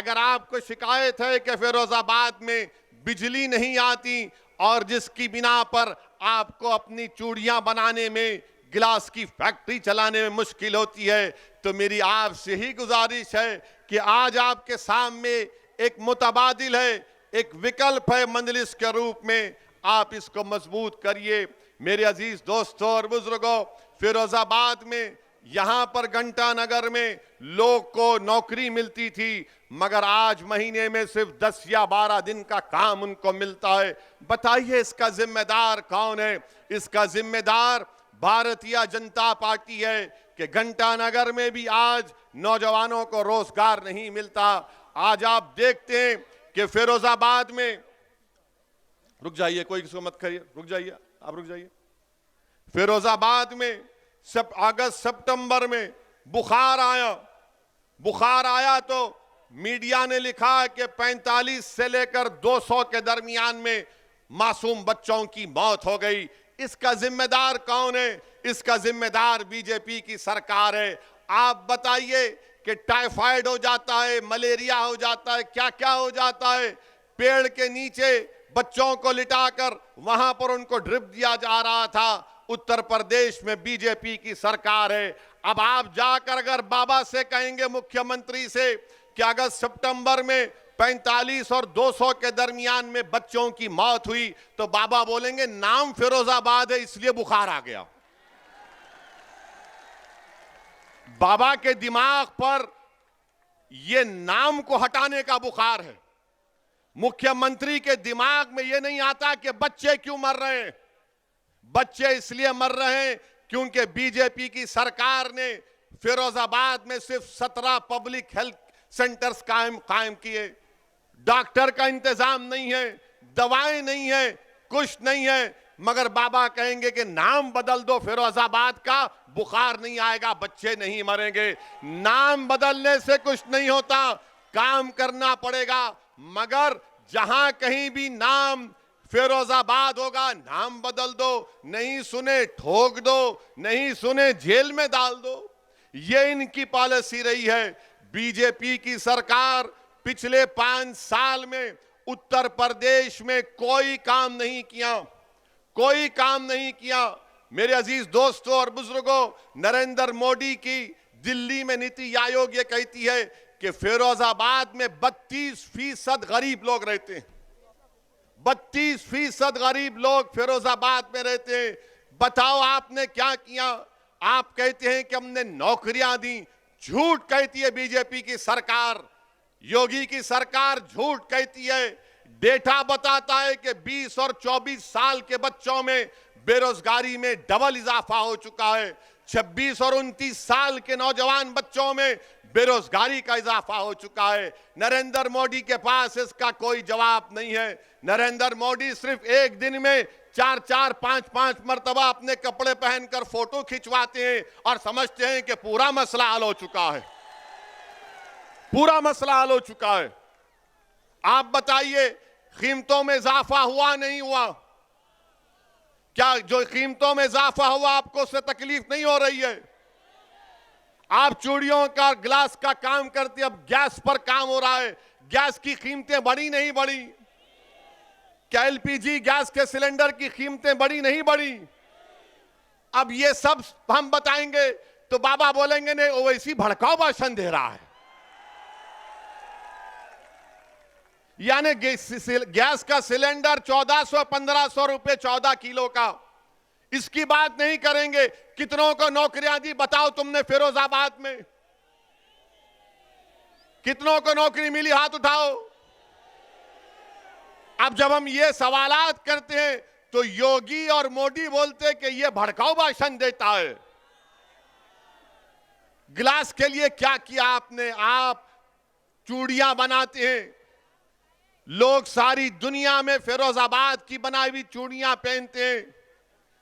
अगर आपको शिकायत है कि फिरोजाबाद में बिजली नहीं आती और जिसकी बिना पर आपको अपनी चूड़ियां बनाने में, गिलास की फैक्ट्री चलाने में मुश्किल होती है, तो मेरी आपसे ही गुजारिश है कि आज आपके सामने एक मुतबादिल है, एक विकल्प है मजलिस के रूप में, आप इसको मजबूत करिए। मेरे अजीज दोस्तों और बुजुर्गों, फिरोजाबाद में यहां पर घंटा नगर में लोग को नौकरी मिलती थी, मगर आज महीने में सिर्फ 10 या 12 दिन का काम उनको मिलता है। बताइए इसका जिम्मेदार कौन है? इसका जिम्मेदार भारतीय जनता पार्टी है कि घंटा नगर में भी आज नौजवानों को रोजगार नहीं मिलता। आज आप देखते हैं कि फिरोजाबाद में, रुक जाइए, कोई किसी को मत करिए, रुक जाइए, आप रुक जाइए। फिरोजाबाद में सब अगस्त सितंबर में बुखार आया तो मीडिया ने लिखा कि 45 से लेकर 200 के दरमियान में मासूम बच्चों की मौत हो गई। इसका जिम्मेदार कौन है? इसका जिम्मेदार बीजेपी की सरकार है। आप बताइए कि टाइफाइड हो जाता है, मलेरिया हो जाता है, क्या क्या हो जाता है। पेड़ के नीचे बच्चों को लिटाकर वहां पर उनको ड्रिप दिया जा रहा था। उत्तर प्रदेश में बीजेपी की सरकार है। अब आप जाकर अगर बाबा से कहेंगे, मुख्यमंत्री से, कि अगस्त सितंबर में 45 और 200 के दरमियान में बच्चों की मौत हुई, तो बाबा बोलेंगे नाम फिरोजाबाद है इसलिए बुखार आ गया। बाबा के दिमाग पर यह नाम को हटाने का बुखार है। मुख्यमंत्री के दिमाग में यह नहीं आता कि बच्चे क्यों मर रहे हैं। बच्चे इसलिए मर रहे हैं क्योंकि बीजेपी की सरकार ने फिरोजाबाद में सिर्फ 17 पब्लिक हेल्थ सेंटर्स कायम किए। डॉक्टर का इंतजाम नहीं है, दवाएं नहीं है, कुछ नहीं है, मगर बाबा कहेंगे कि नाम बदल दो फिरोजाबाद का, बुखार नहीं आएगा, बच्चे नहीं मरेंगे। नाम बदलने से कुछ नहीं होता, काम करना पड़ेगा। मगर जहां कहीं भी नाम फिरोजाबाद होगा, नाम बदल दो, नहीं सुने ठोक दो, नहीं सुने जेल में डाल दो। ये इनकी पॉलिसी रही है। बीजेपी की सरकार पिछले 5 साल में उत्तर प्रदेश में कोई काम नहीं किया, कोई काम नहीं किया। मेरे अजीज दोस्तों और बुजुर्गों, नरेंद्र मोदी की दिल्ली में नीति आयोग ये कहती है कि फिरोजाबाद में 32% गरीब लोग रहते हैं। 32% गरीब लोग फिरोजाबाद में रहते हैं। बताओ आपने क्या किया? आप कहते हैं कि हमने नौकरियां दी। झूठ कहती है बीजेपी की सरकार, योगी की सरकार झूठ कहती है। डेटा बताता है कि 20 और 24 साल के बच्चों में बेरोजगारी में डबल इजाफा हो चुका है। 26 और 29 साल के नौजवान बच्चों में बेरोजगारी का इजाफा हो चुका है। नरेंद्र मोदी के पास इसका कोई जवाब नहीं है। नरेंद्र मोदी सिर्फ एक दिन में 4-4, 5-5 मर्तबा अपने कपड़े पहनकर फोटो खिंचवाते हैं और समझते हैं कि पूरा मसला हल हो चुका है, पूरा मसला हल हो चुका है। आप बताइए, कीमतों में इजाफा हुआ नहीं हुआ? क्या जो कीमतों में इजाफा हुआ आपको उससे तकलीफ नहीं हो रही है? आप चूड़ियों का, गिलास का काम करते, अब गैस पर काम हो रहा है। गैस की कीमतें बढ़ी नहीं बढ़ी? क्या एलपीजी गैस के सिलेंडर की कीमतें बढ़ी नहीं बढ़ी? अब ये सब हम बताएंगे तो बाबा बोलेंगे नहीं, ओवैसी भड़काऊ भाषण दे रहा है। यानी गैस का सिलेंडर 1400-1500 रुपए 14 किलो का, इसकी बात नहीं करेंगे। कितनों को नौकरियां दी बताओ तुमने फिरोजाबाद में? कितनों को नौकरी मिली? हाथ उठाओ। अब जब हम ये सवालात करते हैं तो योगी और मोदी बोलते हैं कि ये भड़काऊ भाषण देता है। गिलास के लिए क्या किया आपने? आप चूड़ियां बनाते हैं, लोग सारी दुनिया में फिरोजाबाद की बनाई हुई चूड़ियां पहनते हैं।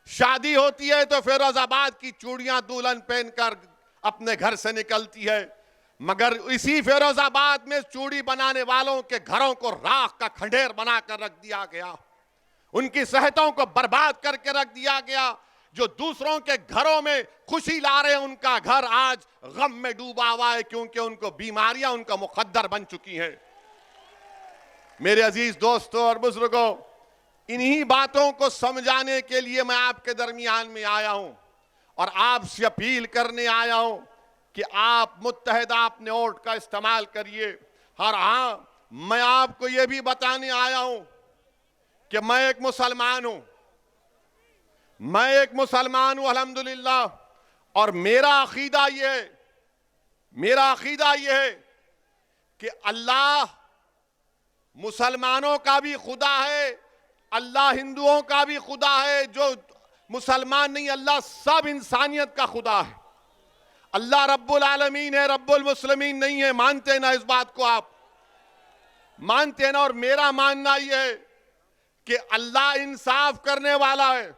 शादी होती है तो फिरोजाबाद की चूड़ियां दुल्हन पहनकर अपने घर से निकलती है। मगर इसी फिरोजाबाद में चूड़ी बनाने वालों के घरों को राख का खंडेर बनाकर रख दिया गया, उनकी सेहतों को बर्बाद करके रख दिया गया। जो दूसरों के घरों में खुशी ला रहे हैं, उनका घर आज गम में डूबा हुआ है, क्योंकि उनको बीमारियां उनका मुकद्दर बन चुकी हैं। मेरे अजीज दोस्तों और बुजुर्गों, इन्हीं बातों को समझाने के लिए मैं आपके दरमियान में आया हूं और आपसे अपील करने आया हूं कि आप मुत्तहिदा अपने वोट का इस्तेमाल करिए। और हां, मैं आपको यह भी बताने आया हूं कि मैं एक मुसलमान हूं, मैं एक मुसलमान हूं अल्हम्दुलिल्लाह, और मेरा अकीदा यह है कि अल्लाह मुसलमानों का भी खुदा है, अल्लाह हिंदुओं का भी खुदा है। जो मुसलमान नहीं, अल्लाह सब इंसानियत का खुदा है। अल्लाह रब्बुल आलमीन है, रब्बुल मुस्लिमीन नहीं है। मानते हैं ना इस बात को? आप मानते हैं ना? और मेरा मानना यह है कि अल्लाह इंसाफ करने वाला है,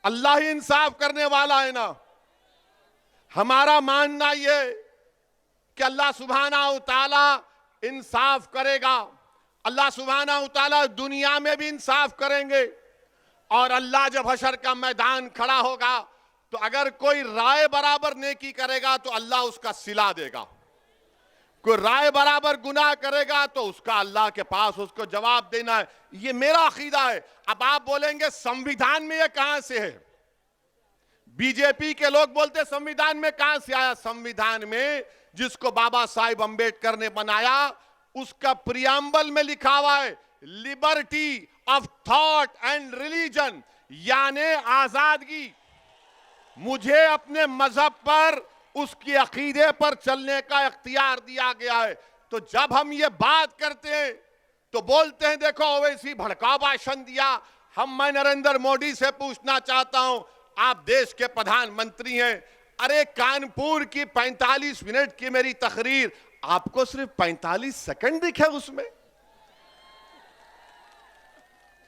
अल्लाह ही इंसाफ करने वाला है ना। हमारा मानना यह कि अल्लाह सुब्हानहू तआला इंसाफ करेगा, अल्लाह सुब्हानहू तआला दुनिया में भी इंसाफ करेंगे। और अल्लाह जब हशर का मैदान खड़ा होगा तो अगर कोई राय बराबर नेकी करेगा तो अल्लाह उसका सिला देगा, कोई राय बराबर गुनाह करेगा तो उसका अल्लाह के पास उसको जवाब देना है। ये मेरा अकीदा है। अब आप बोलेंगे संविधान में ये कहां से है? बीजेपी के लोग बोलते संविधान में कहां से आया? संविधान में जिसको बाबा साहिब अंबेडकर ने बनाया, उसका प्रियम्बल में लिखा हुआ है liberty of thought and religion, यानी आजादगी, मुझे अपने मजहब पर, उसकी अकीदे पर चलने का इख्तियार दिया गया है। तो जब हम ये बात करते हैं तो बोलते हैं देखो ओवैसी भड़काऊ भाषण दिया। मैं नरेंद्र मोदी से पूछना चाहता हूं, आप देश के प्रधानमंत्री हैं, अरे कानपुर की 45 मिनट की मेरी तकरीर आपको सिर्फ 45 सेकंड दिखे उसमें,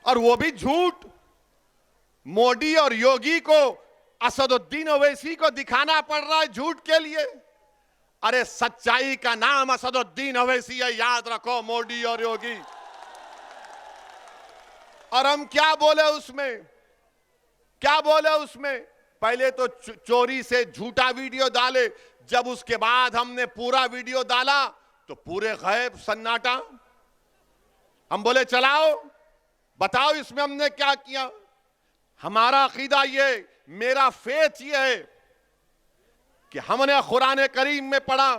और वो भी झूठ। मोदी और योगी को, असदुद्दीन ओवैसी को दिखाना पड़ रहा है झूठ के लिए। अरे सच्चाई का नाम असदुद्दीन ओवैसी है, याद रखो, मोदी और योगी। और हम क्या बोले उसमें, क्या बोले उसमें? पहले तो चोरी से झूठा वीडियो डाले, जब उसके बाद हमने पूरा वीडियो डाला तो पूरे गैब सन्नाटा। हम बोले चलाओ, बताओ इसमें हमने क्या किया। हमारा अकीदा ये, मेरा फेथ ये है कि हमने कुरान करीम में पढ़ा,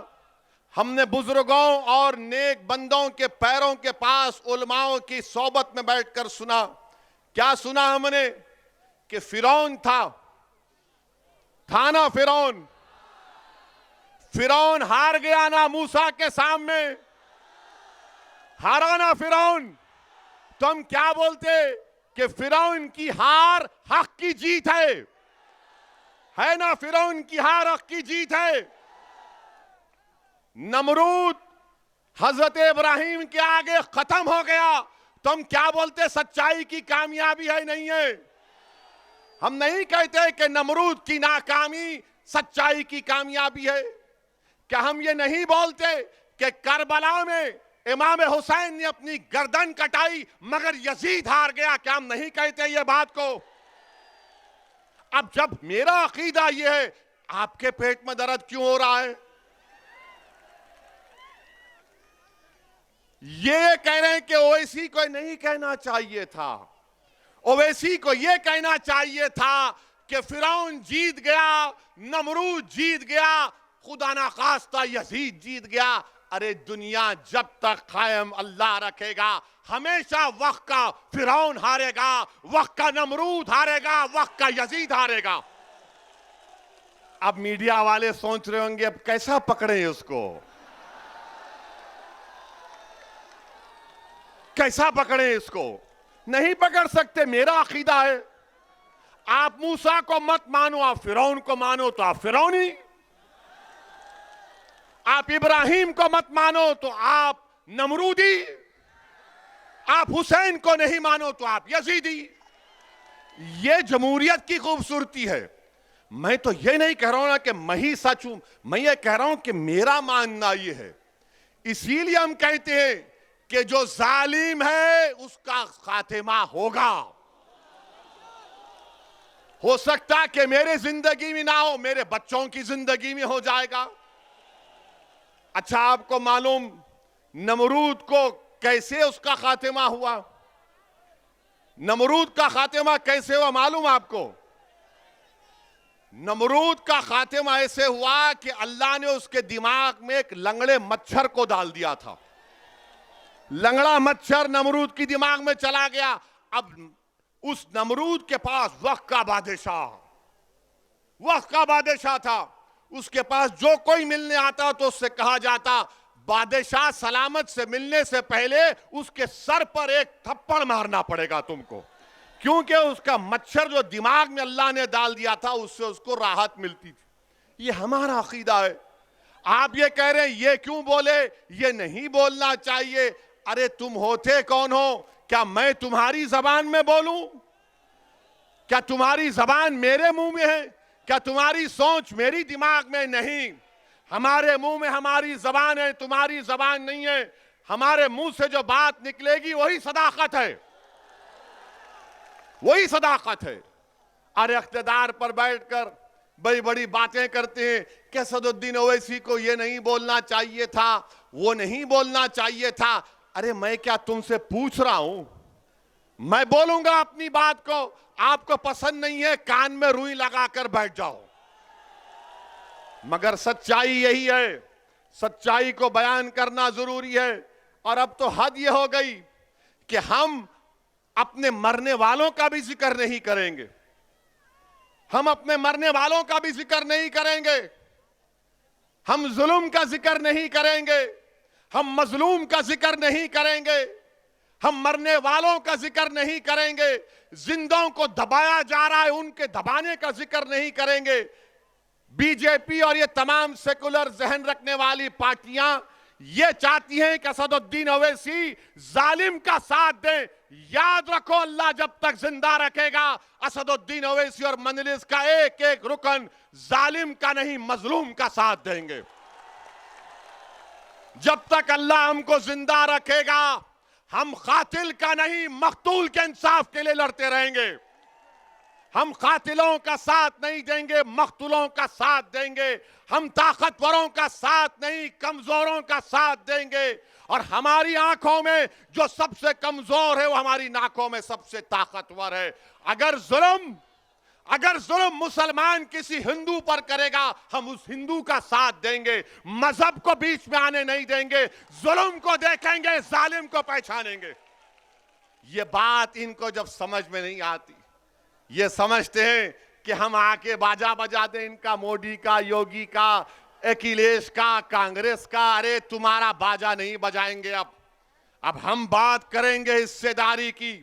हमने बुजुर्गों और नेक बंदों के पैरों के पास उलमाओं की सोबत में बैठकर सुना। क्या सुना हमने? कि फिरौन था ना फिरौन, फिरौन हार गया ना मूसा के सामने, हारा ना फिरौन। तो हम क्या बोलते कि फिरौन की हार हक की जीत है ना? फिरौन की हार हक की जीत है। नमरूद हजरत इब्राहिम के आगे खत्म हो गया, तो हम क्या बोलते? सच्चाई की कामयाबी है, नहीं है? हम नहीं कहते कि नमरूद की नाकामी सच्चाई की कामयाबी है। क्या हम ये नहीं बोलते कि करबला में इमाम हुसैन ने अपनी गर्दन कटाई मगर यजीद हार गया? क्या हम नहीं कहते ये बात को? अब जब मेरा अकीदा ये है, आपके पेट में दर्द क्यों हो रहा है? ये कह रहे हैं कि ओवैसी को नहीं कहना चाहिए था, ओवैसी को यह कहना चाहिए था कि फिरौन जीत गया, नमरूद जीत गया, खुदा ना खास्ता यजीद जीत गया। अरे दुनिया जब तक कायम अल्लाह रखेगा, हमेशा वक्त का फिरौन हारेगा, वक्त का नमरूद हारेगा, वक्त का यजीद हारेगा। अब मीडिया वाले सोच रहे होंगे अब कैसा पकड़े उसको, कैसा पकड़े इसको? नहीं पकड़ सकते। मेरा अकीदा है, आप मूसा को मत मानो, आप फिरौन को मानो तो आप फिरौनी, आप इब्राहिम को मत मानो तो आप नमरूदी, आप हुसैन को नहीं मानो तो आप यजीदी। ये जमहूरियत की खूबसूरती है। मैं तो ये नहीं कह रहा हूं ना कि मैं ही सच हूं, मैं ये कह रहा हूं कि मेरा मानना ये है। इसीलिए हम कहते हैं कि जो जालिम है उसका खातिमा होगा, हो सकता कि मेरे जिंदगी में ना हो, मेरे बच्चों की जिंदगी में हो जाएगा। अच्छा, आपको मालूम नमरूद को कैसे उसका खातिमा हुआ? नमरूद का खातिमा कैसे हुआ मालूम आपको? नमरूद का खातिमा ऐसे हुआ कि अल्लाह ने उसके दिमाग में एक लंगड़े मच्छर को डाल दिया था। लंगड़ा मच्छर नमरूद की दिमाग में चला गया। अब उस नमरूद के पास वक्त का बादशाह था। उसके पास जो कोई मिलने आता तो उससे कहा जाता, बादशाह सलामत से मिलने से पहले उसके सर पर एक थप्पड़ मारना पड़ेगा तुमको, क्योंकि उसका मच्छर जो दिमाग में अल्लाह ने डाल दिया था उससे उसको राहत मिलती थी। ये हमारा अकीदा है। आप ये कह रहे हैं ये क्यों बोले, ये नहीं बोलना चाहिए। अरे तुम होते कौन हो? क्या मैं तुम्हारी जबान में बोलूं? क्या तुम्हारी जबान मेरे मुंह में है? क्या तुम्हारी सोच मेरी दिमाग में? नहीं, हमारे मुंह में हमारी जबान है, तुम्हारी जबान नहीं है। हमारे मुंह से जो बात निकलेगी वही सदाकत है, वही सदाकत है। अरे इख्तिदार पर बैठकर बड़ी बड़ी बातें करते हैं कि असदुद्दीन ओवैसी को ये नहीं बोलना चाहिए था, वो नहीं बोलना चाहिए था। अरे मैं क्या तुमसे पूछ रहा हूं? मैं बोलूंगा अपनी बात को, आपको पसंद नहीं है कान में रुई लगाकर बैठ जाओ, मगर सच्चाई यही है। सच्चाई को बयान करना जरूरी है। और अब तो हद ये हो गई कि हम अपने मरने वालों का भी जिक्र नहीं करेंगे। हम अपने मरने वालों का भी जिक्र नहीं करेंगे। हम जुल्म का जिक्र नहीं करेंगे। हम मजलूम का जिक्र नहीं करेंगे। हम मरने वालों का जिक्र नहीं करेंगे। जिंदों को दबाया जा रहा है उनके दबाने का जिक्र नहीं करेंगे। बीजेपी और ये तमाम सेकुलर जहन रखने वाली पार्टियां ये चाहती हैं कि असदुद्दीन ओवैसी जालिम का साथ दें। याद रखो, अल्लाह जब तक जिंदा रखेगा असदुद्दीन ओवैसी और मजलिस का एक एक रुकन जालिम का नहीं मजलूम का साथ देंगे। जब तक अल्लाह हमको जिंदा रखेगा हम कातिल का नहीं मकतूल के इंसाफ के लिए लड़ते रहेंगे। हम कातिलों का साथ नहीं देंगे, मकतूलों का साथ देंगे। हम ताकतवरों का साथ नहीं कमजोरों का साथ देंगे। और हमारी आंखों में जो सबसे कमजोर है वो हमारी नाकों में सबसे ताकतवर है। अगर जुल्म मुसलमान किसी हिंदू पर करेगा हम उस हिंदू का साथ देंगे, मजहब को बीच में आने नहीं देंगे। जुल्म को देखेंगे, जालिम को पहचानेंगे। ये बात इनको जब समझ में नहीं आती, ये समझते हैं कि हम आके बाजा बजा दें इनका, मोदी का, योगी का, अखिलेश का, कांग्रेस का। अरे तुम्हारा बाजा नहीं बजाएंगे। अब हम बात करेंगे हिस्सेदारी की।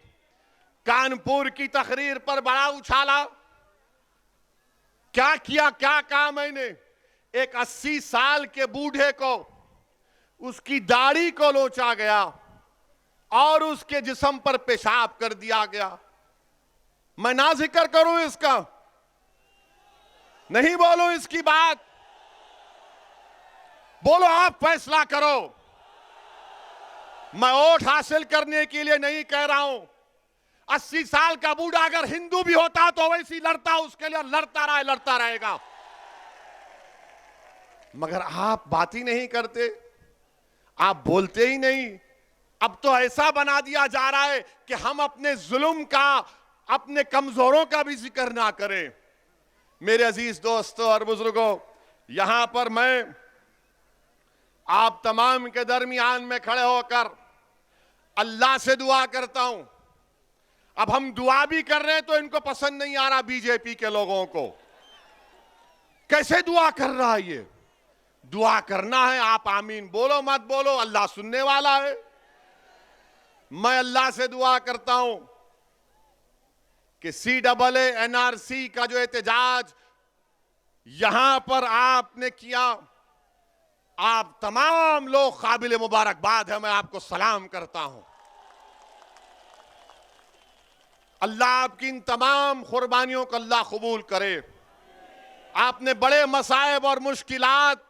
कानपुर की तकरीर पर बड़ा उछाला, क्या किया, क्या कहा मैंने? एक 80 साल के बूढ़े को उसकी दाढ़ी को लोचा गया और उसके जिस्म पर पेशाब कर दिया गया। मैं ना जिक्र करूं इसका, नहीं बोलो इसकी बात, बोलो आप फैसला करो। मैं वोट हासिल करने के लिए नहीं कह रहा हूं। 80 साल का बूढ़ा अगर हिंदू भी होता तो वैसे ही लड़ता, उसके लिए लड़ता रहेगा। मगर आप बात ही नहीं करते, आप बोलते ही नहीं। अब तो ऐसा बना दिया जा रहा है कि हम अपने जुल्म का, अपने कमजोरों का भी जिक्र ना करें। मेरे अजीज दोस्तों और बुजुर्गों, यहां पर मैं आप तमाम के दरमियान में खड़े होकर अल्लाह से दुआ करता हूं। अब हम दुआ भी कर रहे हैं तो इनको पसंद नहीं आ रहा बीजेपी के लोगों को। कैसे दुआ कर रहा है ये? दुआ करना है, आप आमीन बोलो मत बोलो, अल्लाह सुनने वाला है। मैं अल्लाह से दुआ करता हूं कि CAA NRC का जो एहतजाज यहां पर आपने किया, आप तमाम लोग काबिल मुबारकबाद है, मैं आपको सलाम करता हूं। अल्लाह आपकी इन तमाम कुर्बानियों को अल्लाह कबूल करे। आपने बड़े मसाइब और मुश्किलात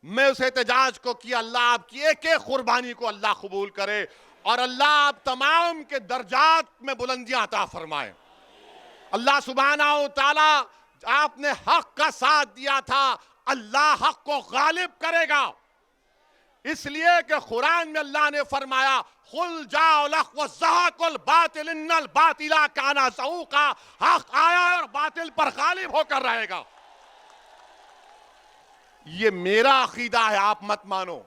में उस एहतजाज को किया। अल्लाह आपकी एक एक कुर्बानी को अल्लाह कबूल करे और अल्लाह आप तमाम के दर्जात में बुलंदियां अता फरमाए। अल्लाह सुब्हानहू तआला, आपने हक का साथ दिया था, अल्लाह हक को गालिब करेगा। इसलिए कि कुरान में अल्लाह ने फरमाया, खुल जाओ लख व ज़हकुल बातिल इन्नल बातिला काना ज़हूका, हक आया और बातिल पर गालिब होकर रहेगा। ये मेरा अकीदा है, आप मत मानो।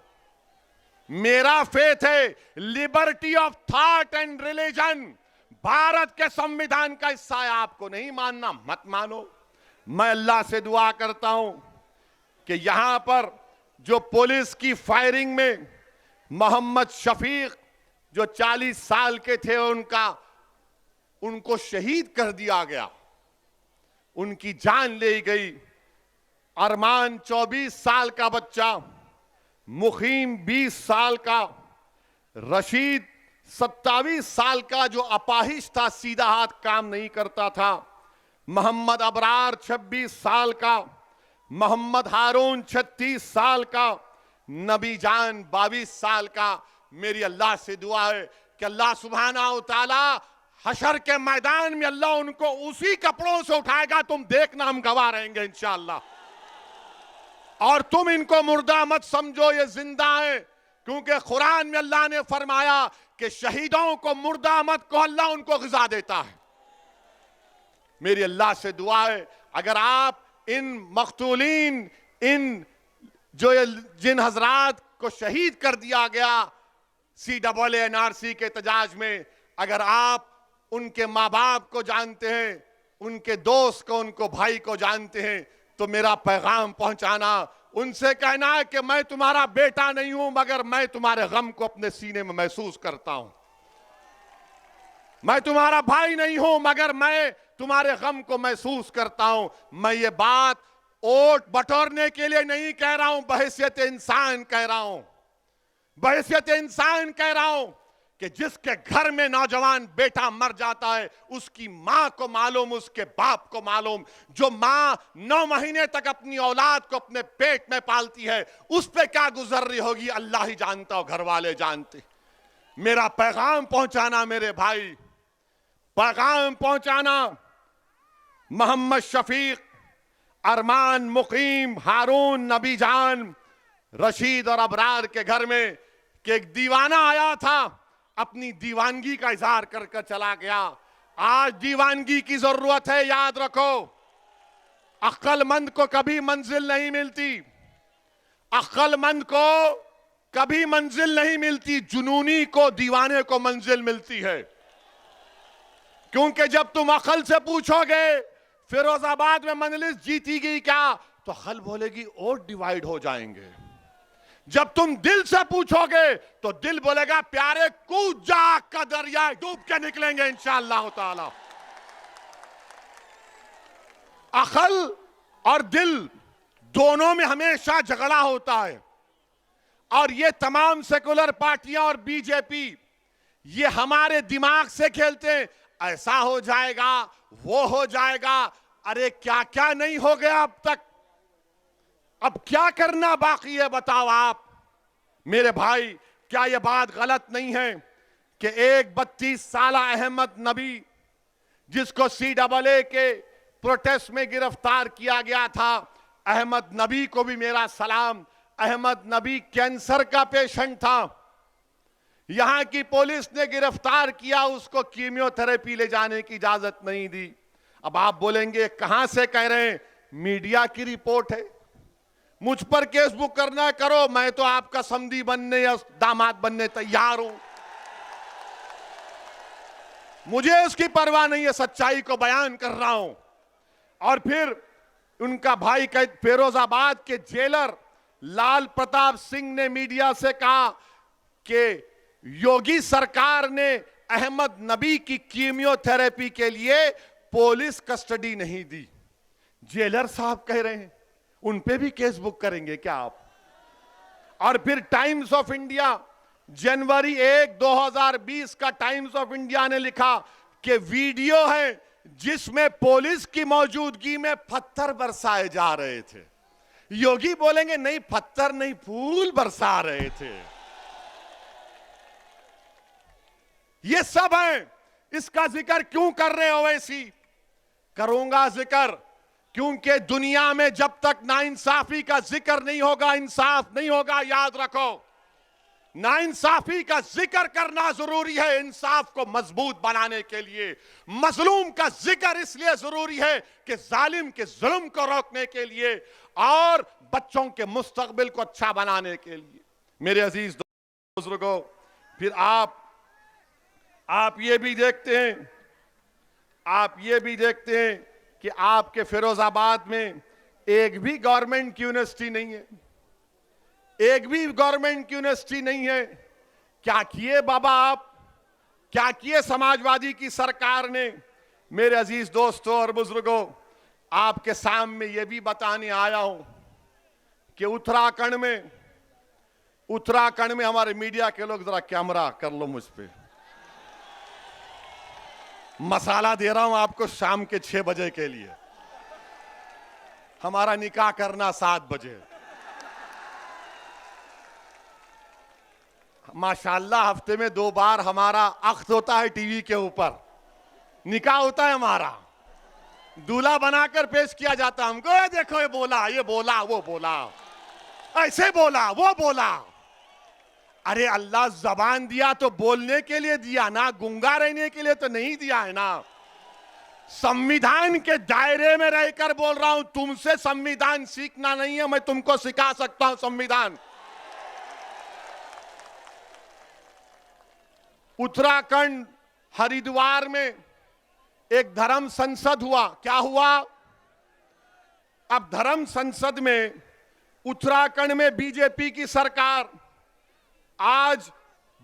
मेरा फेथ है, liberty of thought and religion Bharat के संविधान का हिस्सा है। आपको नहीं मानना, मत मानो। मैं अल्लाह से दुआ करता हूं कि यहां पर जो पुलिस की फायरिंग में मोहम्मद शफीक जो 40 साल के थे, उनको शहीद कर दिया गया, उनकी जान ले गई। अरमान 24 साल का बच्चा, मुखीम 20 साल का, रशीद 27 साल का जो अपाहिज था, सीधा हाथ काम नहीं करता था, मोहम्मद अबरार 26 साल का, मोहम्मद हारून 36 साल का, नबी जान 22 साल का। मेरी अल्लाह से दुआ है कि अल्लाह सुब्हानहू तआला हशर के मैदान में अल्लाह उनको उसी कपड़ों से उठाएगा। तुम देखना, हम गवाह रहेंगे इंशाअल्लाह। और तुम इनको मुर्दा मत समझो, ये जिंदा है, क्योंकि कुरान में अल्लाह ने फरमाया कि शहीदों को मुर्दा मत कहो, अल्लाह उनको ग़िज़ा देता है। मेरी अल्लाह से दुआ है, अगर आप इन मक़तूलीन, इन जिन हजरात को शहीद कर दिया गया CAA-NRC के एहतजाज में, अगर आप उनके माँ बाप को जानते हैं, उनके दोस्त को, उनको भाई को जानते हैं, तो मेरा पैगाम पहुंचाना, उनसे कहना है कि मैं तुम्हारा बेटा नहीं हूं, मगर मैं तुम्हारे गम को अपने सीने में महसूस करता हूं। मैं तुम्हारा भाई नहीं हूं, मगर मैं तुम्हारे गम को महसूस करता हूं। मैं ये बात वोट बटोरने के लिए नहीं कह रहा हूं, बहैसियत इंसान कह रहा हूं, बहैसियत इंसान कह रहा हूं कि जिसके घर में नौजवान बेटा मर जाता है, उसकी मां को मालूम, उसके बाप को मालूम। जो मां 9 महीने तक अपनी औलाद को अपने पेट में पालती है, उस पे क्या गुजर रही होगी अल्लाह ही जानता हो, घर वाले जानते। मेरा पैगाम पहुंचाना मेरे भाई, पैगाम पहुंचाना मोहम्मद शफीक, अरमान, मुकीम, हारून, नबी जान, रशीद और अबरार के घर में कि एक दीवाना आया था, अपनी दीवानगी का इजहार कर कर चला गया। आज दीवानगी की जरूरत है, याद रखो। अक्लमंद को कभी मंजिल नहीं मिलती, अक्लमंद को कभी मंजिल नहीं मिलती, जुनूनी को, दीवाने को मंजिल मिलती है। क्योंकि जब तुम अकल से पूछोगे फिरोजाबाद में मजलिस जीती गई क्या, तो अकल बोलेगी वोट डिवाइड हो जाएंगे। जब तुम दिल से पूछोगे तो दिल बोलेगा प्यारे कूद जा का दरिया, डूब के निकलेंगे इंशाअल्लाह ताला। अकल और दिल दोनों में हमेशा झगड़ा होता है, और ये तमाम सेकुलर पार्टियां और बीजेपी ये हमारे दिमाग से खेलते हैं, ऐसा हो जाएगा, वो हो जाएगा। अरे क्या क्या नहीं हो गया अब तक, अब क्या करना बाकी है बताओ आप मेरे भाई। क्या यह बात गलत नहीं है कि एक 32 साल अहमद नबी, जिसको CAA के प्रोटेस्ट में गिरफ्तार किया गया था, अहमद नबी को भी मेरा सलाम। अहमद नबी कैंसर का पेशेंट था, यहां की पुलिस ने गिरफ्तार किया, उसको कीमियोथेरेपी ले जाने की इजाजत नहीं दी। अब आप बोलेंगे कहां से कह रहे हैं, मीडिया की रिपोर्ट है, मुझ पर केस बुक करना करो, मैं तो आपका समधी बनने या दामाद बनने तैयार हूं, मुझे उसकी परवाह नहीं है, सच्चाई को बयान कर रहा हूं। और फिर उनका भाई फिरोजाबाद के जेलर लाल प्रताप सिंह ने मीडिया से कहा कि योगी सरकार ने अहमद नबी की कीमियोथेरेपी के लिए पुलिस कस्टडी नहीं दी। जेलर साहब कह रहे हैं उन पे भी केस बुक करेंगे क्या आप? और फिर टाइम्स ऑफ इंडिया जनवरी 1, 2020 का टाइम्स ऑफ इंडिया ने लिखा कि वीडियो है जिसमें पुलिस की मौजूदगी में पत्थर बरसाए जा रहे थे। योगी बोलेंगे नहीं, पत्थर नहीं, फूल बरसा रहे थे। ये सब है, इसका जिक्र क्यों कर रहे हो? ओवैसी करूंगा जिक्र, क्योंकि दुनिया में जब तक नाइंसाफी का जिक्र नहीं होगा, इंसाफ नहीं होगा। याद रखो, नाइंसाफी का जिक्र करना जरूरी है इंसाफ को मजबूत बनाने के लिए। मजलूम का जिक्र इसलिए जरूरी है कि जालिम के जुल्म को रोकने के लिए और बच्चों के मुस्तकबिल को अच्छा बनाने के लिए। मेरे अजीज बुजुर्गों, फिर आप ये भी देखते हैं, कि आपके फिरोजाबाद में एक भी गवर्नमेंट की यूनिवर्सिटी नहीं है, एक भी गवर्नमेंट की यूनिवर्सिटी नहीं है। क्या किए बाबा आप, क्या किए समाजवादी की सरकार ने? मेरे अजीज दोस्तों और बुजुर्गों, आपके सामने ये भी बताने आया हूं कि उत्तराखंड में हमारे मीडिया के लोग, जरा कैमरा कर लो मुझ पे, मसाला दे रहा हूं आपको शाम के 6 बजे के लिए। हमारा निकाह करना 7 बजे। माशाल्लाह हफ्ते में 2 बार हमारा अख्त होता है टीवी के ऊपर, निकाह होता है हमारा, दूल्हा बनाकर पेश किया जाता है हमको। ये देखो, ये बोला, वो बोला, ऐसे बोला, वो बोला। अरे अल्लाह जबान दिया तो बोलने के लिए दिया ना, गूंगा रहने के लिए तो नहीं दिया है ना। संविधान के दायरे में रहकर बोल रहा हूं, तुमसे संविधान सीखना नहीं है, मैं तुमको सिखा सकता हूं संविधान। उत्तराखंड हरिद्वार में एक धर्म संसद हुआ। क्या हुआ? अब धर्म संसद में उत्तराखंड में बीजेपी की सरकार, आज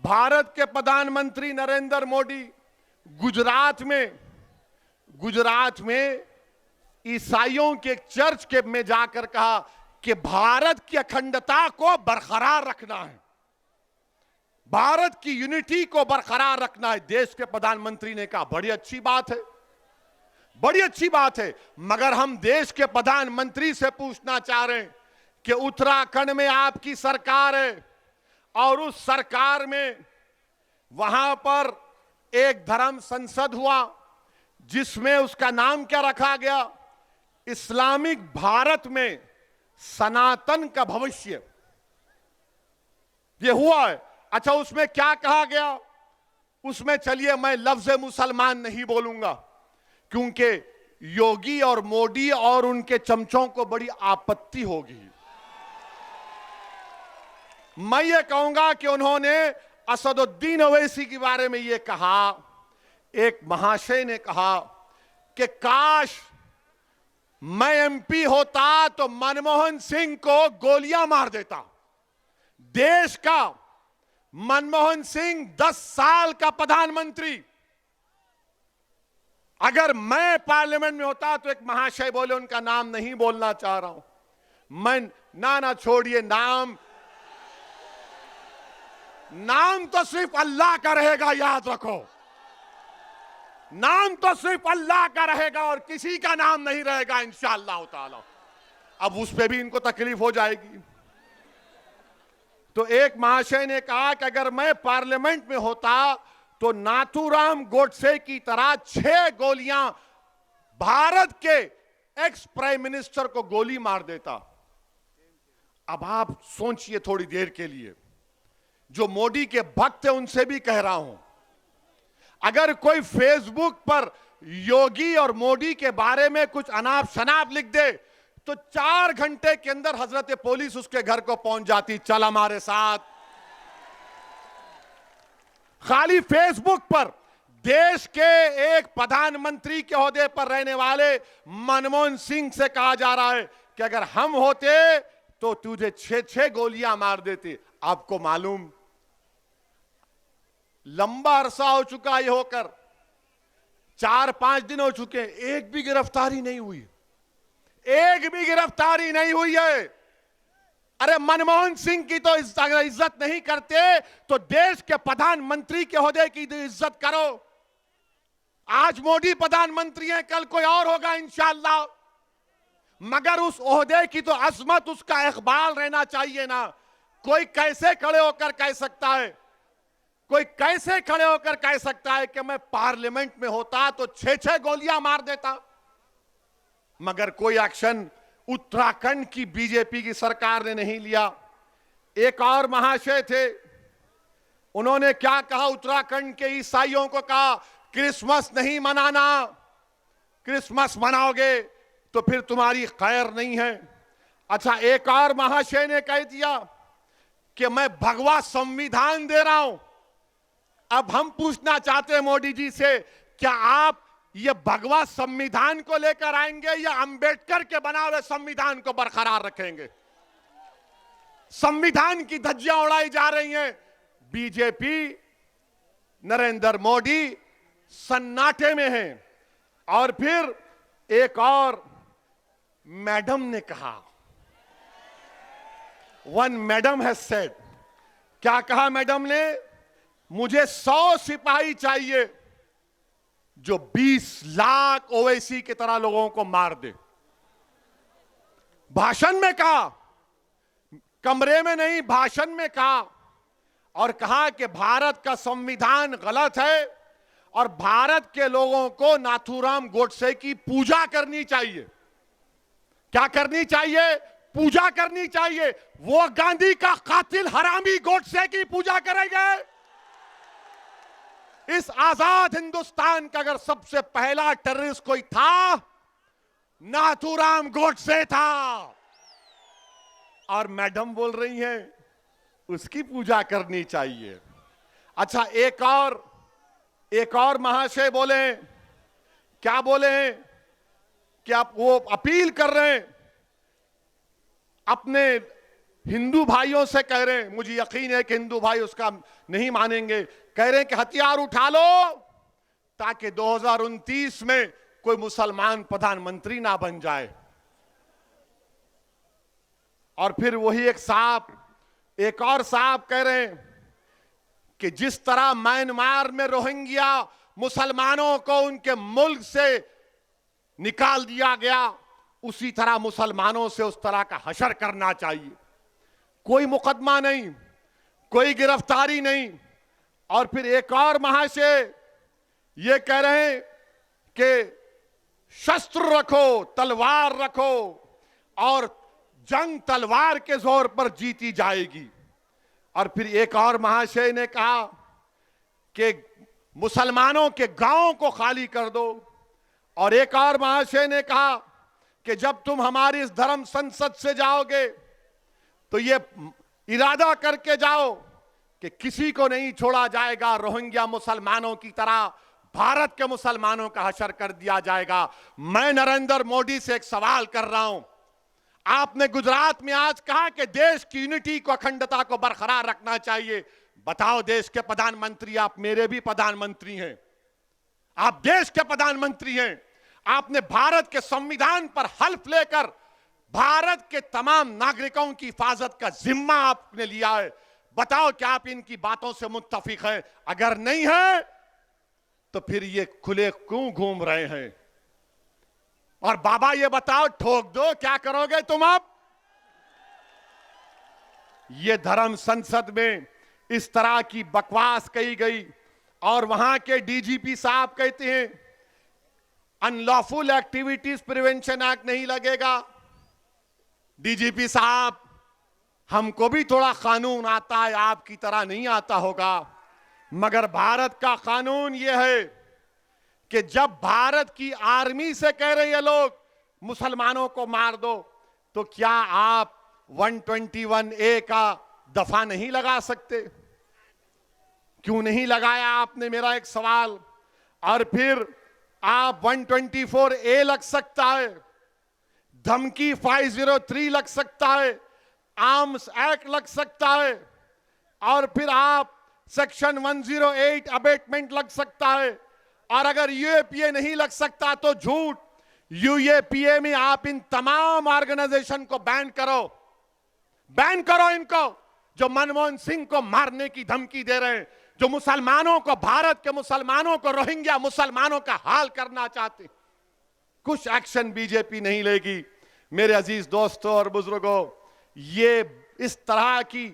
भारत के प्रधानमंत्री नरेंद्र मोदी गुजरात में ईसाइयों के चर्च के में जाकर कहा कि भारत की अखंडता को बरकरार रखना है, भारत की यूनिटी को बरकरार रखना है। देश के प्रधानमंत्री ने कहा बड़ी अच्छी बात है, बड़ी अच्छी बात है। मगर हम देश के प्रधानमंत्री से पूछना चाह रहे हैं कि उत्तराखंड में आपकी सरकार है और उस सरकार में वहां पर एक धर्म संसद हुआ जिसमें उसका नाम क्या रखा गया? इस्लामिक भारत में सनातन का भविष्य। यह हुआ है। अच्छा, उसमें क्या कहा गया? उसमें चलिए मैं लफ्ज मुसलमान नहीं बोलूंगा, क्योंकि योगी और मोदी और उनके चमचों को बड़ी आपत्ति होगी। मैं ये कहूंगा कि उन्होंने असदुद्दीन ओवैसी के बारे में ये कहा, एक महाशय ने कहा कि काश मैं एमपी होता तो मनमोहन सिंह को गोलियां मार देता। देश का मनमोहन सिंह 10 साल का प्रधानमंत्री, अगर मैं पार्लियामेंट में होता तो एक महाशय बोले, उनका नाम नहीं बोलना चाह रहा हूं मैं, ना छोड़िए, नाम तो सिर्फ अल्लाह का रहेगा, याद रखो, नाम तो सिर्फ अल्लाह का रहेगा और किसी का नाम नहीं रहेगा इंशाअल्लाह ताला। अब उस पे भी इनको तकलीफ हो जाएगी। तो एक महाशय ने कहा कि अगर मैं पार्लियामेंट में होता तो नाथूराम गोडसे की तरह 6 गोलियां भारत के एक्स प्राइम मिनिस्टर को गोली मार देता। अब आप सोचिए थोड़ी देर के लिए, जो मोदी के भक्त हैं उनसे भी कह रहा हूं, अगर कोई फेसबुक पर योगी और मोदी के बारे में कुछ अनाप शनाप लिख दे तो 4 घंटे के अंदर हजरत पुलिस उसके घर को पहुंच जाती, चल हमारे साथ। खाली फेसबुक पर देश के एक प्रधानमंत्री के ओहदे पर रहने वाले मनमोहन सिंह से कहा जा रहा है कि अगर हम होते तो तुझे 6 गोलियां मार देते। आपको मालूम, लंबा अरसा हो चुका ये होकर, 4-5 दिन हो चुके हैं, एक भी गिरफ्तारी नहीं हुई, एक भी गिरफ्तारी नहीं हुई है। अरे मनमोहन सिंह की तो इज्जत नहीं करते तो देश के प्रधानमंत्री के ओहदे की इज्जत करो। आज मोदी प्रधानमंत्री हैं, कल कोई और होगा इंशाअल्लाह, मगर उस ओहदे की तो अजमत, उसका इकबाल रहना चाहिए ना। कोई कैसे खड़े होकर कह सकता है, कोई कैसे खड़े होकर कह सकता है कि मैं पार्लियामेंट में होता तो 6 गोलियां मार देता? मगर कोई एक्शन उत्तराखंड की बीजेपी की सरकार ने नहीं लिया। एक और महाशय थे, उन्होंने क्या कहा, उत्तराखंड के ईसाइयों को कहा क्रिसमस नहीं मनाना, क्रिसमस मनाओगे तो फिर तुम्हारी खैर नहीं है। अच्छा, एक और महाशय ने कह दिया कि मैं भगवा संविधान दे रहा हूं। अब हम पूछना चाहते हैं मोदी जी से, क्या आप ये भगवा संविधान को लेकर आएंगे या अंबेडकर के बनाए हुए संविधान को बरकरार रखेंगे? संविधान की धज्जियां उड़ाई जा रही हैं। बीजेपी, नरेंद्र मोदी सन्नाटे में है। और फिर एक और मैडम ने कहा, वन मैडम हैज सेड, क्या कहा मैडम ने? मुझे 100 सिपाही चाहिए जो 20 लाख ओवैसी की तरह लोगों को मार दे। भाषण में कहा, कमरे में नहीं, भाषण में कहा। और कहा कि भारत का संविधान गलत है और भारत के लोगों को नाथूराम गोडसे की पूजा करनी चाहिए। क्या करनी चाहिए? पूजा करनी चाहिए। वो गांधी का कातिल हरामी गोडसे की पूजा करेंगे। इस आजाद हिंदुस्तान का अगर सबसे पहला टेररिस्ट कोई था, नाथूराम गोडसे था। और मैडम बोल रही हैं उसकी पूजा करनी चाहिए। अच्छा, एक और महाशय बोले, क्या बोले हैं कि आप वो अपील कर रहे हैं, अपने हिंदू भाइयों से कह रहे हैं, मुझे यकीन है कि हिंदू भाई उसका नहीं मानेंगे, कह रहे हैं कि हथियार उठा लो ताकि 2029 में कोई मुसलमान प्रधानमंत्री ना बन जाए। और फिर वही एक और साहब कह रहे हैं कि जिस तरह म्यांमार में रोहिंग्या मुसलमानों को उनके मुल्क से निकाल दिया गया, उसी तरह मुसलमानों से उस तरह का हशर करना चाहिए। कोई मुकदमा नहीं, कोई गिरफ्तारी नहीं। और फिर एक और महाशय ये कह रहे हैं कि शस्त्र रखो, तलवार रखो और जंग तलवार के जोर पर जीती जाएगी। और फिर एक और महाशय ने कहा कि मुसलमानों के गांवों को खाली कर दो। और एक और महाशय ने कहा कि जब तुम हमारी इस धर्म संसद से जाओगे तो ये इरादा करके जाओ कि किसी को नहीं छोड़ा जाएगा, रोहिंग्या मुसलमानों की तरह भारत के मुसलमानों का हशर कर दिया जाएगा। मैं नरेंद्र मोदी से एक सवाल कर रहा हूं, आपने गुजरात में आज कहा कि देश की यूनिटी को, अखंडता को बरकरार रखना चाहिए। बताओ, देश के प्रधानमंत्री, आप मेरे भी प्रधानमंत्री हैं, आप देश के प्रधानमंत्री हैं, आपने भारत के संविधान पर हल्फ लेकर भारत के तमाम नागरिकों की हिफाजत का जिम्मा आपने लिया है। बताओ क्या आप इनकी बातों से मुत्तफिक हैं? अगर नहीं है तो फिर ये खुले क्यों घूम रहे हैं? और बाबा ये बताओ, ठोक दो, क्या करोगे तुम अब? ये धर्म संसद में इस तरह की बकवास कही गई और वहां के डीजीपी साहब कहते हैं अनलॉफुल एक्टिविटीज प्रिवेंशन एक्ट नहीं लगेगा। डीजीपी साहब, हमको भी थोड़ा कानून आता है, आपकी तरह नहीं आता होगा, मगर भारत का कानून यह है कि जब भारत की आर्मी से कह रहे हैं लोग मुसलमानों को मार दो, तो क्या आप 121A का दफा नहीं लगा सकते? क्यों नहीं लगाया आपने, मेरा एक सवाल। और फिर आप 124A लग सकता है, धमकी 503 लग सकता है, आर्म्स एक्ट लग सकता है, और फिर आप सेक्शन 108 अबेटमेंट लग सकता है। और अगर यूएपीए नहीं लग सकता तो झूठ, यूएपीए में आप इन तमाम ऑर्गेनाइजेशन को बैन करो इनको, जो मनमोहन सिंह को मारने की धमकी दे रहे हैं, जो मुसलमानों को, भारत के मुसलमानों को, रोहिंग्या मुसलमानों का हाल करना चाहते। कुछ एक्शन बीजेपी नहीं लेगी। मेरे अजीज दोस्तों और बुजुर्गों, ये इस तरह की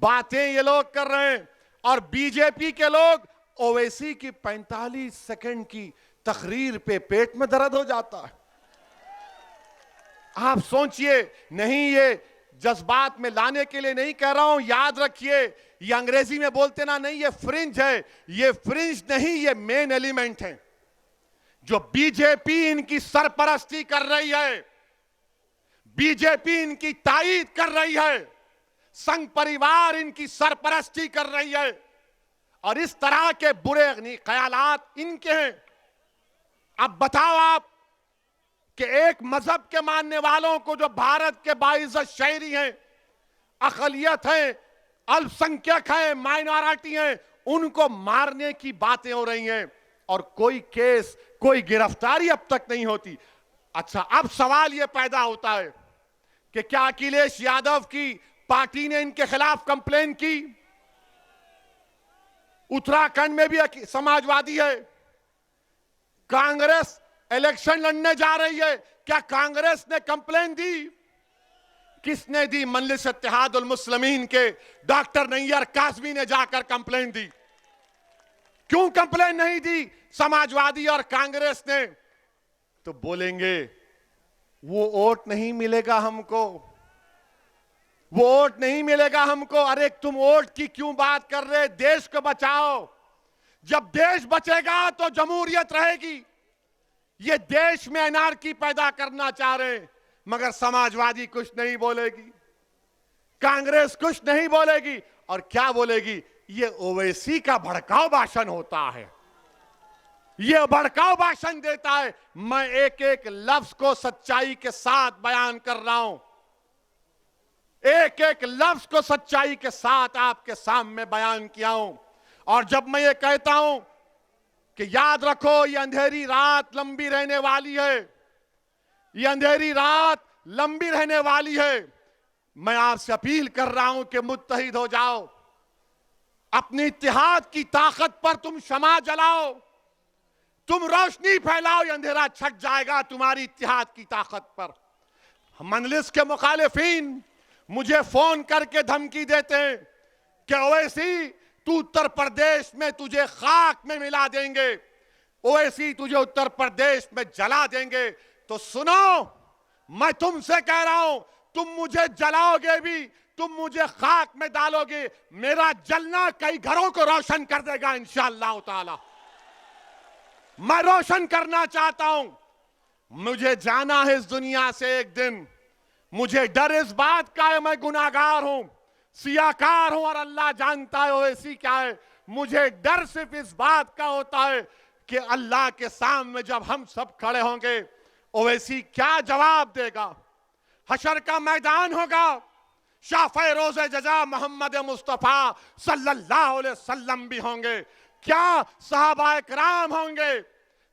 बातें ये लोग कर रहे हैं और बीजेपी के लोग ओवैसी की 45 सेकंड की तकरीर पे पेट में दर्द हो जाता है। आप सोचिए, नहीं ये जज्बात में लाने के लिए नहीं कह रहा हूं, याद रखिए ये अंग्रेजी में बोलते ना, नहीं ये फ्रिंज है, ये फ्रिंज नहीं, ये मेन एलिमेंट है। जो बीजेपी इनकी सरपरस्ती कर रही है, बीजेपी इनकी तायीद कर रही है, संघ परिवार इनकी सरपरस्ती कर रही है, और इस तरह के बुरे ख्यालात इनके हैं। अब बताओ आप कि एक मजहब के मानने वालों को, जो भारत के बाइज्जत शहरी हैं, अकलियत हैं, अल्पसंख्यक हैं, माइनॉरिटी हैं, उनको मारने की बातें हो रही हैं और कोई केस, कोई गिरफ्तारी अब तक नहीं होती। अच्छा, अब सवाल यह पैदा होता है कि क्या अखिलेश यादव की पार्टी ने इनके खिलाफ कंप्लेन की? उत्तराखंड में भी समाजवादी है, कांग्रेस इलेक्शन लड़ने जा रही है, क्या कांग्रेस ने कंप्लेन दी? किसने दी? मजलिस इत्तेहादुल मुस्लिमीन के डॉक्टर नैयर कासमी ने जाकर कंप्लेन दी। क्यों कंप्लेन नहीं दी समाजवादी और कांग्रेस ने? तो बोलेंगे वो वोट नहीं मिलेगा हमको, वो वोट नहीं मिलेगा हमको। अरे तुम वोट की क्यों बात कर रहे? देश को बचाओ। जब देश बचेगा तो जमहूरियत रहेगी। ये देश में अनार्की पैदा करना चाह रहे हैं, मगर समाजवादी कुछ नहीं बोलेगी, कांग्रेस कुछ नहीं बोलेगी, और क्या बोलेगी? ये ओवैसी का भड़काऊ भाषण होता है, ये भड़काऊ भाषण देता है। मैं एक एक लफ्ज को सच्चाई के साथ बयान कर रहा हूं, एक एक लफ्ज को सच्चाई के साथ आपके सामने बयान किया हूं। और जब मैं ये कहता हूं कि याद रखो, ये अंधेरी रात लंबी रहने वाली है, ये अंधेरी रात लंबी रहने वाली है, मैं आपसे अपील कर रहा हूं कि मुत्तहिद हो जाओ, अपनी इत्तेहाद की ताकत पर तुम शमा जलाओ, तुम रोशनी फैलाओ, ये अंधेरा छट जाएगा तुम्हारी इत्तेहाद की ताकत पर। मजलिस के मुखालिफिन मुझे फोन करके धमकी देते हैं कि ओवैसी तू उत्तर प्रदेश में तुझे खाक में मिला देंगे, ओवैसी तुझे उत्तर प्रदेश में जला देंगे। तो सुनो, मैं तुमसे कह रहा हूं, तुम मुझे जलाओगे भी, तुम मुझे खाक में डालोगे, मेरा जलना कई घरों को रोशन कर देगा इंशाअल्लाह ताला। मैं रोशन करना चाहता हूं। मुझे जाना है इस दुनिया से एक दिन। मुझे डर इस बात का है, मैं गुनाहगार हूं, सियाकार हूं, और अल्लाह जानता है ओवैसी क्या है। मुझे डर सिर्फ इस बात का होता है कि अल्लाह के सामने जब हम सब खड़े होंगे, ओवैसी क्या जवाब देगा? हशर का मैदान होगा, शाफ़े रोज़े जज़ा मोहम्मद मुस्तफ़ा सल्लल्लाहु अलैहि वसल्लम भी होंगे, क्या सहाबाए किराम होंगे,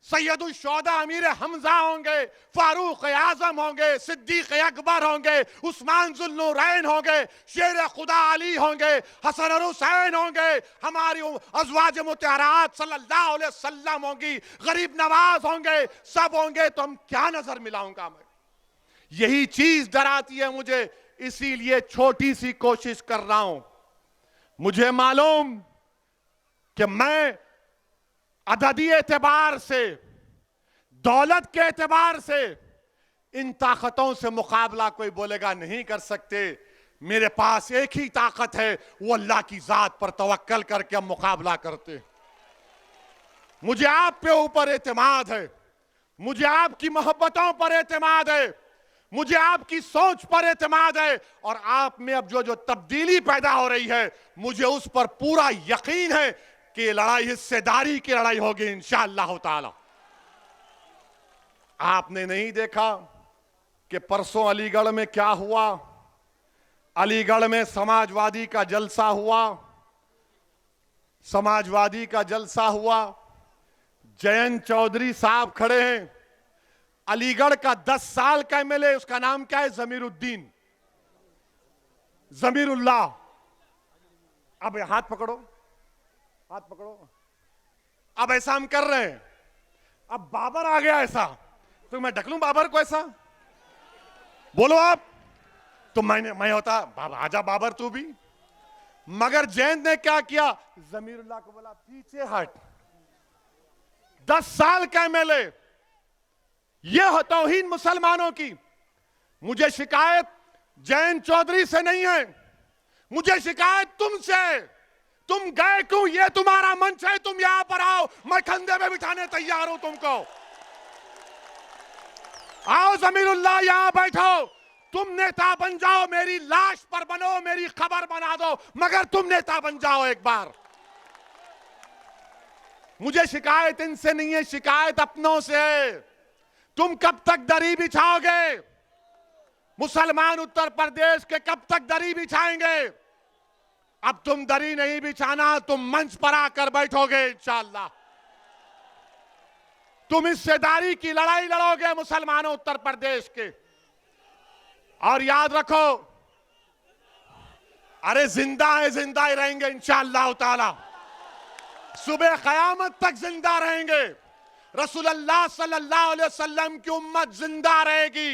सैयदुल शुहदा अमीर हमजा होंगे, फारूक आजम होंगे, सिद्दीक अकबर होंगे, उस्मान जुल्नूरैन होंगे, शेर खुदा अली होंगे, हसन और हुसैन होंगे, हमारी अज़वाज मुतहरात सल्लल्लाहु अलैहि वसल्लम होंगी, गरीब नवाज होंगे, सब होंगे। तो हम क्या नजर मिलाऊंगा मैं? यही चीज डराती है मुझे, इसीलिए छोटी सी कोशिश कर रहा हूं। मुझे मालूम कि मैं अददी एतबार से, दौलत के एतबार से इन ताकतों से मुकाबला कोई बोलेगा नहीं कर सकते। मेरे पास एक ही ताकत है, वो अल्लाह की जात पर तवक्कल करके हम मुकाबला करते। मुझे आप पे ऊपर एतमाद है, मुझे आपकी मोहब्बतों पर एतमाद है, मुझे आपकी सोच पर एतमाद है, और आप में अब जो जो तब्दीली पैदा हो रही है, मुझे उस पर पूरा यकीन है कि लड़ाई हिस्सेदारी की लड़ाई होगी इंशाअल्लाह ताला। आपने नहीं देखा कि परसों अलीगढ़ में क्या हुआ? अलीगढ़ में समाजवादी का जलसा हुआ, समाजवादी का जलसा हुआ। जयंत चौधरी साहब खड़े हैं, अलीगढ़ का 10 साल का एमएलए, उसका नाम क्या है? जमीरुद्दीन, जमीरुल्लाह। अब हाथ पकड़ो, हाथ पकड़ो। अब ऐसा हम कर रहे हैं, अब बाबर आ गया ऐसा, तो मैं ढक लूं बाबर को ऐसा? बोलो आप। तो मैं होता बाबा, आजा बाबर तू भी। मगर जयंत ने क्या किया? जमीरुल्लाह को बोला पीछे हट। 10 साल का एमएलए, यह तौहीन मुसलमानों की। मुझे शिकायत जयंत चौधरी से नहीं है, मुझे शिकायत तुमसे है। तुम गए क्यों? ये तुम्हारा मंच है, तुम यहां पर आओ, मैं कंधे में बिठाने तैयार हूं तुमको। आओ जमीरुल्लाह, यहां बैठो। तुम नेता बन जाओ, मेरी लाश पर बनो, मेरी खबर बना दो, मगर तुम नेता बन जाओ एक बार। मुझे शिकायत इनसे नहीं है, शिकायत अपनों से है। तुम कब तक दरी बिछाओगे? मुसलमान उत्तर प्रदेश के कब तक दरी बिछाएंगे? अब तुम दरी नहीं बिछाना, तुम मंच पर आकर बैठोगे इंशाअल्लाह। तुम हिस्सेदारी की लड़ाई लड़ोगे मुसलमानों उत्तर प्रदेश के। और याद रखो, अरे जिंदा है, जिंदा ही रहेंगे इंशाअल्लाह ताला। सुबह क़यामत तक जिंदा रहेंगे। रसूलुल्लाह सल्लल्लाहु अलैहि वसल्लम की उम्मत जिंदा रहेगी।